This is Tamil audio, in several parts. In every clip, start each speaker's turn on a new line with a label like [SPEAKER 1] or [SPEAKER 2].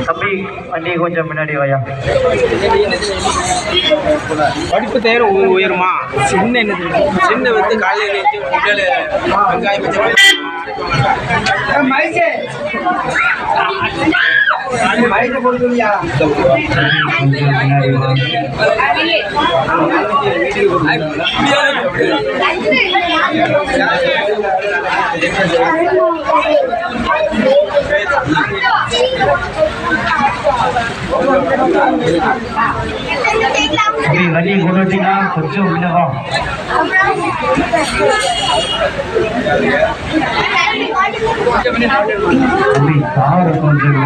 [SPEAKER 1] தம்பி வண்டி கொஞ்சம் முன்னாடி வாயா.
[SPEAKER 2] படிப்பு தயார் உயருமா? சின்ன என்ன சின்ன வந்து காலையில் வெங்காயம் மைக்கு கொடுத்துருவியா?
[SPEAKER 1] வண்டி கொண்டு வச்சீங்கன்னா கொஞ்சம் உள்ளவா. கார் கொஞ்சம்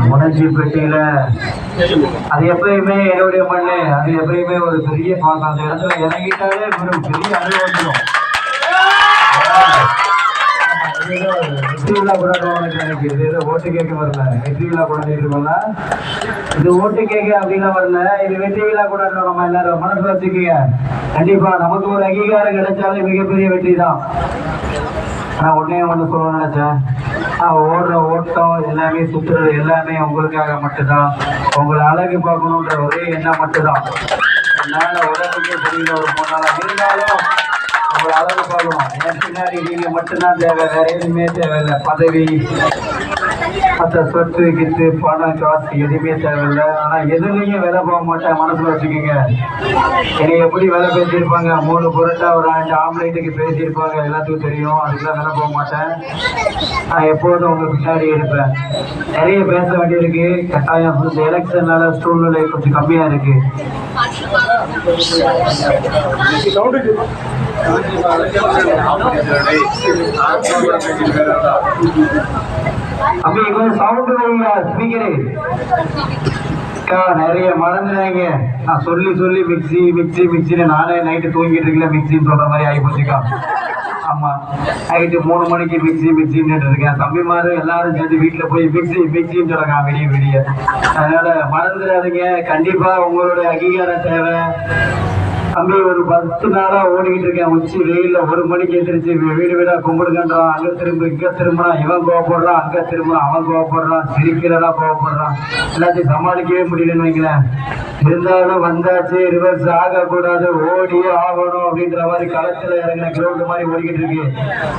[SPEAKER 1] முனஞ்சி பெட்டியில அது எப்பயுமே என்னுடைய மண்ணு. அது எப்பயுமே ஒரு பெரிய பாக்கம். அந்த இடத்துல இறங்கிட்டாலே ஒரு பெரிய அனுபவம் வந்துடும். வெற்றி விழா கொண்டாடுவாங்க. எனக்கு இது ஏதோ ஓட்டு கேட்க வரல. வெற்றி விழா கொண்டாடிட்டு இது ஓட்டு கேட்க அப்படிலாம் வரல. இது வெற்றி விழா கொண்டாடுறோம். நம்ம எல்லாரும் மனசு வச்சுக்கீங்க. கண்டிப்பா நமக்கு ஒரு அங்கீகாரம் கிடைச்சாலும் மிகப்பெரிய வெற்றி தான். நான் ஒன்னே ஒன்று சொல்லணும்னு நினைச்சேன். ஓடுற ஓட்டம் எல்லாமே சுற்றுறது எல்லாமே உங்களுக்காக மட்டும்தான். உங்களை அழகு பார்க்கணுன்ற ஒரே எண்ணம் மட்டும்தான். என்னால் உடம்புக்கே தெரியல ஒரு 3 நாளாக இருந்தாலும் உங்களை அழகு பார்க்கணும். எனக்கு பின்னாடி நீங்கள் மட்டும்தான் தேவை. வேற எதுவுமே தேவையில்லை. பதவி மற்ற சொத்து கித்து பணம் காசு எதுவுமே தேவையில்லை. ஆனால் எதுலையும் வேலை போக மாட்டேன். மனசில் வச்சுக்கோங்க. என்னை எப்படி வேலை பேசியிருப்பாங்க. 3 புரோட்டா ஒரு 2 ஆம்லேட்டுக்கு பேசியிருப்பாங்க. எல்லாத்துக்கும் தெரியும். அதுக்கெல்லாம் வேலை போக மாட்டேன். நான் எப்போதும் உங்கள் பின்னாடி இருப்பேன். நிறைய பேச வேண்டியிருக்கு. கட்டாயம் இந்த எலெக்ஷன்னால சூழ்நிலை கொஞ்சம் கம்மியாக இருக்கு. அப்படி கொஞ்சம் சவுண்டு ஸ்பீக்கரு நிறைய மறந்துடாங்க. நான் சொல்லி சொல்லி மிக்சி மிக்சி மிக்சின்னு நானே நைட்டு தூங்கிட்டு இருக்கல மிக்சின்னு சொல்ற மாதிரி ஆகி போச்சுக்கா. ஆமா, நைட்டு 3 மணிக்கு மிக்சி மிக்சின்னு இருக்கேன். தம்பிமாரு எல்லாரும் சேர்ந்து வீட்டில் போய் மிக்சி மிக்சின்னு சொல்றாங்க விடிய விடிய. அதனால மறந்துடாதீங்க. கண்டிப்பா உங்களுடைய அங்கீகாரம் தேவை. தம்பி ஒரு 10 நாளா ஓடிக்கிட்டு இருக்கேன். உச்சி வெயில்ல 1 மணிக்கு எந்திரிச்சு வீடு வீடா கும்பிடுங்கன்றான். அங்க திரும்ப இங்க திரும்பினான். இவன் கோவப்படுறான். அங்க திரும்பினான். அவன் கோவப்படுறான். சிரிக்கிறதா கோவப்படுறான். எல்லாத்தையும் சமாளிக்கவே முடியலன்னு வைங்களேன். இருந்தாலும் வந்தாச்சு, ரிவர்ஸ் ஆகக்கூடாது, ஓடியே ஆகணும் அப்படின்ற மாதிரி களத்துல இறங்கின கிரௌண்ட் மாதிரி ஓடிக்கிட்டு இருக்கு.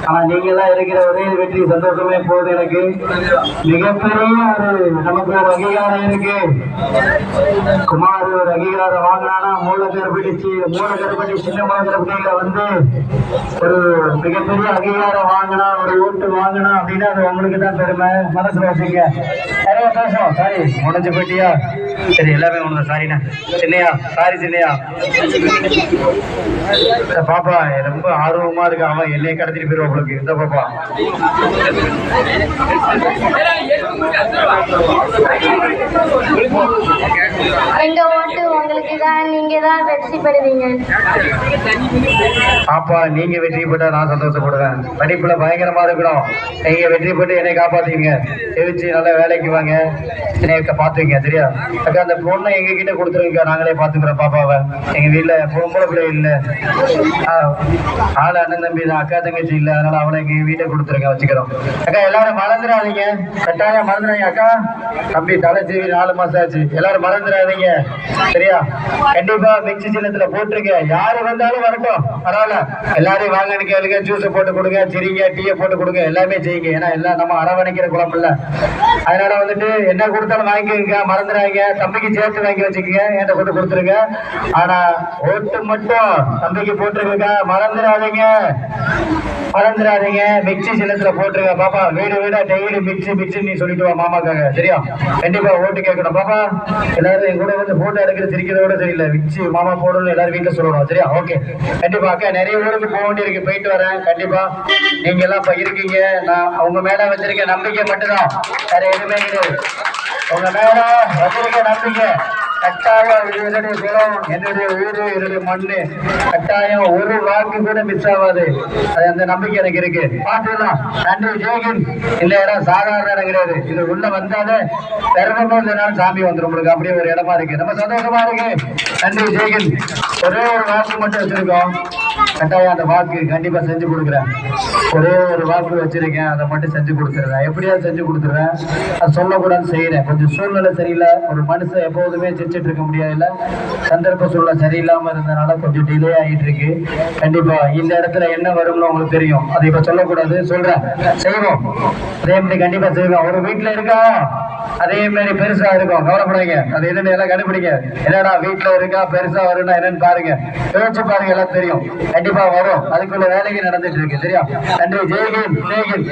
[SPEAKER 1] ஆனா நீங்க எல்லாம் இருக்கிற ஒரே வெற்றி சந்தோஷமே போகுது எனக்கு. மிகப்பெரிய ஒரு நமக்கு ஒரு அங்கீகாரம் இருக்கு. குமார் ஒரு அங்கீகாரம் வாங்கினானா மூலக்கருப்பட்டி சின்ன மூலக்கருப்பட்டியில வந்து ஒரு மிகப்பெரிய அங்கீகாரம் வாங்கினா, ஒரு ஓட்டு வாங்கினா அப்படின்னா அது உங்களுக்கு தான் பெருமை. மனசுல வச்சுங்க. நிறைய பேசும். சாரி முடிஞ்சு போயிட்டியா? சரி எல்லாமே ஒண்ணு. சாரிண்ணா சின்னையா. சாரி சின்னையா. பாப்பா ரொம்ப ஆர்வமா இருக்கு. அவன் என்னைய கடத்திட்டு போயிருவான் உங்களுக்கு. இந்த பாப்பா
[SPEAKER 3] எங்க ஓட்டு உங்களுக்கு தான். நீங்க தான் வெற்றி பெறுவீங்க.
[SPEAKER 1] பாப்பா நீங்க வெற்றி பெற்றா நான் சந்தோஷப்படுவேன். படிப்புல பயங்கரமா இருக்கணும். நீங்க வெற்றி பெற்று என்னை காப்பாத்துவீங்க. தெரிவிச்சு நல்ல வேலைக்கு வாங்க. என்னைய பாத்துவீங்க. சரியா அக்கா? அந்த பொண்ணை எங்க கிட்ட கொடுத்துருங்க. நாங்களே பாத்துக்கிறோம் பாப்பாவை. எங்க வீட்டுல பொம்பளை பிள்ளை இல்ல. ஆளு அண்ணன் தம்பி தான். அக்கா தங்கச்சி இல்ல. அதனால அவளை எங்க வீட்டை கொடுத்துருங்க. வச்சுக்கிறோம். அக்கா எல்லாரும் மறந்துடாதீங்க. கட்டாயம் மறந்துடாதீங்க. அக்கா தம்பி தலை சீவி 4 மாசம் ஆச்சு. எல்லாரும் மறந்துடாதீங்க. சரியா? கண்டிப்பா மிக்சி சின்னத்துல போட்டுருங்க. யாரு வந்தாலும் வரட்டும், பரவாயில்ல. எல்லாரையும் வாங்கன்னு கேளுங்க. ஜூஸை போட்டு கொடுங்க, சிரிங்க, டீயை போட்டு கொடுங்க. எல்லாமே செய்யுங்க. ஏன்னா எல்லாம் நம்ம அரவணைக்கிற குழப்பம் இல்ல. அதனால வந்துட்டு என்ன கொடுத்தாலும் வாங்கிக்கோங்க. மறந்துடாங்க. தம்பிக்கு சேர்த்து வாங்கி வச்சுக்கோங்க. என்கிட்ட போட்டு கொடுத்துருங்க. ஆனா ஓட்டு மட்டும் தம்பிக்கு போட்டுருங்க. மறந்துடாதீங்க. மறந்துடாதீங்க, மிக்சி சின்னத்துல போட்டுருங்க பாப்பா. வீடு வீடா டெய்லி மிக்சி மிக்சி நீ சொல்லிட்டு வா மாமாக்காக, சரியா? கண்டிப்பா ஓட்டு கேட்கணும் பாப்பா. எல்லாரும் என் கூட வந்து போட்டோ எடுக்கிற சிரிக்கிறதோட சரியில்லை, மிக்சி மாமா போடணும் எல்லாரும் வீட்டுல சொல்லணும், சரியா? ஓகே, கண்டிப்பா அக்கா. நிறைய ஊருக்கு போக வேண்டியிருக்கு, போயிட்டு வரேன். கண்டிப்பா நீங்க எல்லாம் இப்ப இருக்கீங்க, நான் உங்க மேல வச்சிருக்க நம்பிக்கை மட்டும்தான், வேற எதுவுமே கிடையாது. உங்க மேல வச்சிருக்க நம்பிக்கை கட்டாயம். இது என்னுடைய குலம், என்னுடைய ஊரு, என்னுடைய மண்ணு. கட்டாயம் ஒரு வாக்கு கூட மிஸ் ஆகாது. அது அந்த நம்பிக்கை எனக்கு இருக்கு. பாத்துக்கலாம். நன்றி ஜெயகின். இந்த இடம் சாதாரண இடம் கிடையாது. இது உள்ள வந்தாலே பெருமக்கும் இல்லைனாலும் சாமி வந்துடும் உங்களுக்கு. அப்படியே ஒரு இடமா இருக்கு, நம்ம சந்தோஷமா இருக்கு. நன்றி ஜெயகின். ஒரே ஒரு வாக்கு மட்டும் வச்சிருக்கோம், கட்டாயம் அந்த வாக்கு கண்டிப்பா செஞ்சு கொடுக்குறேன். ஒரே ஒரு வாக்கு வச்சிருக்கேன், அதை மட்டும் செஞ்சு கொடுத்துருவேன். எப்படியாவது செஞ்சு கொடுத்துருவேன். அது சொல்லக்கூடாது செய்யறேன். கொஞ்சம் சூழ்நிலை சரியில்லை. ஒரு மனுஷன் எப்போதுமே சிரிச்சிட்டு இருக்க முடியாதுல்ல. சந்தர்ப்ப சூழ்நிலை சரியில்லாம இருந்தனால கொஞ்சம் டிலே ஆகிட்டு இருக்கு. கண்டிப்பா இந்த இடத்துல என்ன வரும்னு உங்களுக்கு தெரியும். அதை இப்ப சொல்லக்கூடாது, சொல்றேன். செய்வோம், அதே மாதிரி கண்டிப்பா செய்வோம். ஒரு வீட்டுல இருக்கா அதே மாதிரி பெருசா இருக்கும், கவலைப்படாதீங்க. அது என்னன்னு எல்லாம் கண்டுபிடிங்க. என்னடா வீட்டுல இருக்கா பெருசா வரும்னா என்னன்னு பாருங்க, யோசிச்சு பாருங்க, எல்லாம் தெரியும். கண்டிப்பா வரும். அதுக்குள்ள வேலைக்கு நடந்துட்டு இருக்கு, சரியா? நன்றி ஜெயகின். ஜெயகின்.